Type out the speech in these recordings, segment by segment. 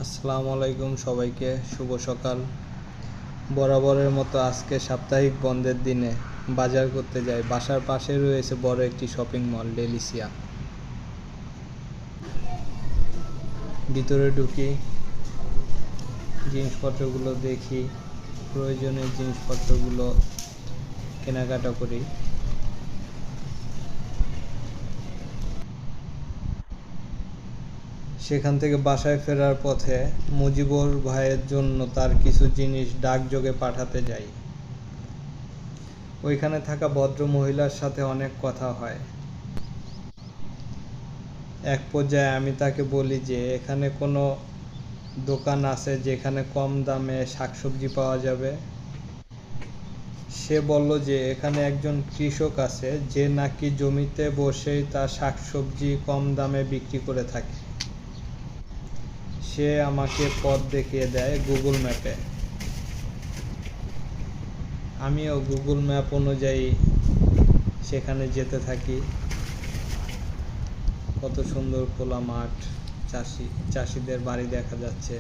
আসসালামু আলাইকুম সবাইকে, শুভ সকাল। বরাবরের মতো আজকে সাপ্তাহিক বন্ধের দিনে বাজার করতে যাই। বাসার পাশে রয়েছে বড় একটি শপিং মল ডেলিসিয়া। ভিতরে ঢুকি, জিনিসপত্রগুলো দেখি, প্রয়োজনীয় জিনিসপত্রগুলো কেনাকাটা করি। সেখান থেকে বাসায় ফেরার পথে মুজিবুর ভাইয়ের জন্য তার কিছু জিনিস ডাকযোগে পাঠাতে যাই। ওইখানে থাকা ভদ্র মহিলার সাথে অনেক কথা হয়। এক পর্যায়ে আমি তাকে বলি যে এখানে কোনো দোকান আছে যেখানে কম দামে শাকসবজি পাওয়া যাবে। সে বলল যে এখানে একজন কৃষক আছে যে নাকি জমিতে বসেই তার শাকসবজি কম দামে বিক্রি করে থাকে। সে আমাকে পথ দেখিয়ে দেয় গুগল ম্যাপে। আমিও গুগল ম্যাপ অনুযায়ী সেখানে যেতে থাকি। কত সুন্দর খোলা মাঠ, চাষিদের বাড়ি দেখা যাচ্ছে।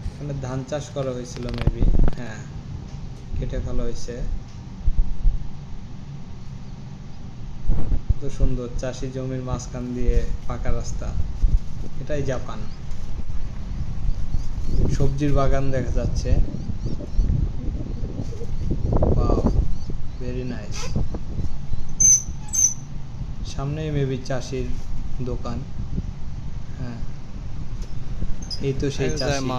এখানে ধান চাষ করা হয়েছিল মেবি, হ্যাঁ, কেটে ফেলা হয়েছে। কত সুন্দর চাষি জমির মাঝখান দিয়ে পাকা রাস্তা। এটাই জাপান। সবজির বাগান দেখা যাচ্ছে। Wow, very nice. সামনেই মেবি চাষির দোকান। হ্যাঁ, এই তো সেই চাষি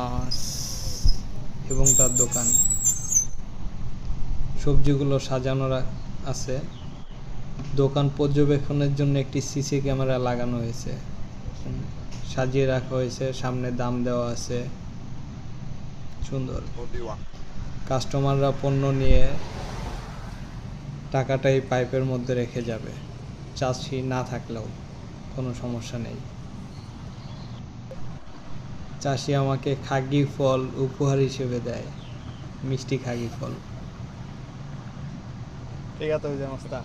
এবং তার দোকান। সবজিগুলো সাজানো আছে। দোকান পর্যবেক্ষণের জন্য একটি সিসি ক্যামেরা লাগানো হয়েছে, সাজিয়ে রাখা হয়েছে, সামনে দাম দেওয়া আছে। সুন্দর। কাস্টমাররা পণ্য নিয়ে টাকাটাই পাইপের মধ্যে রেখে যাবে। চাষি না থাকলেও কোনো সমস্যা নেই। চাষি আমাকে খাগি ফল উপহার হিসেবে দেয়, মিষ্টি খাগি ফল। ঠিক আছে, ওই যে মাস্টার।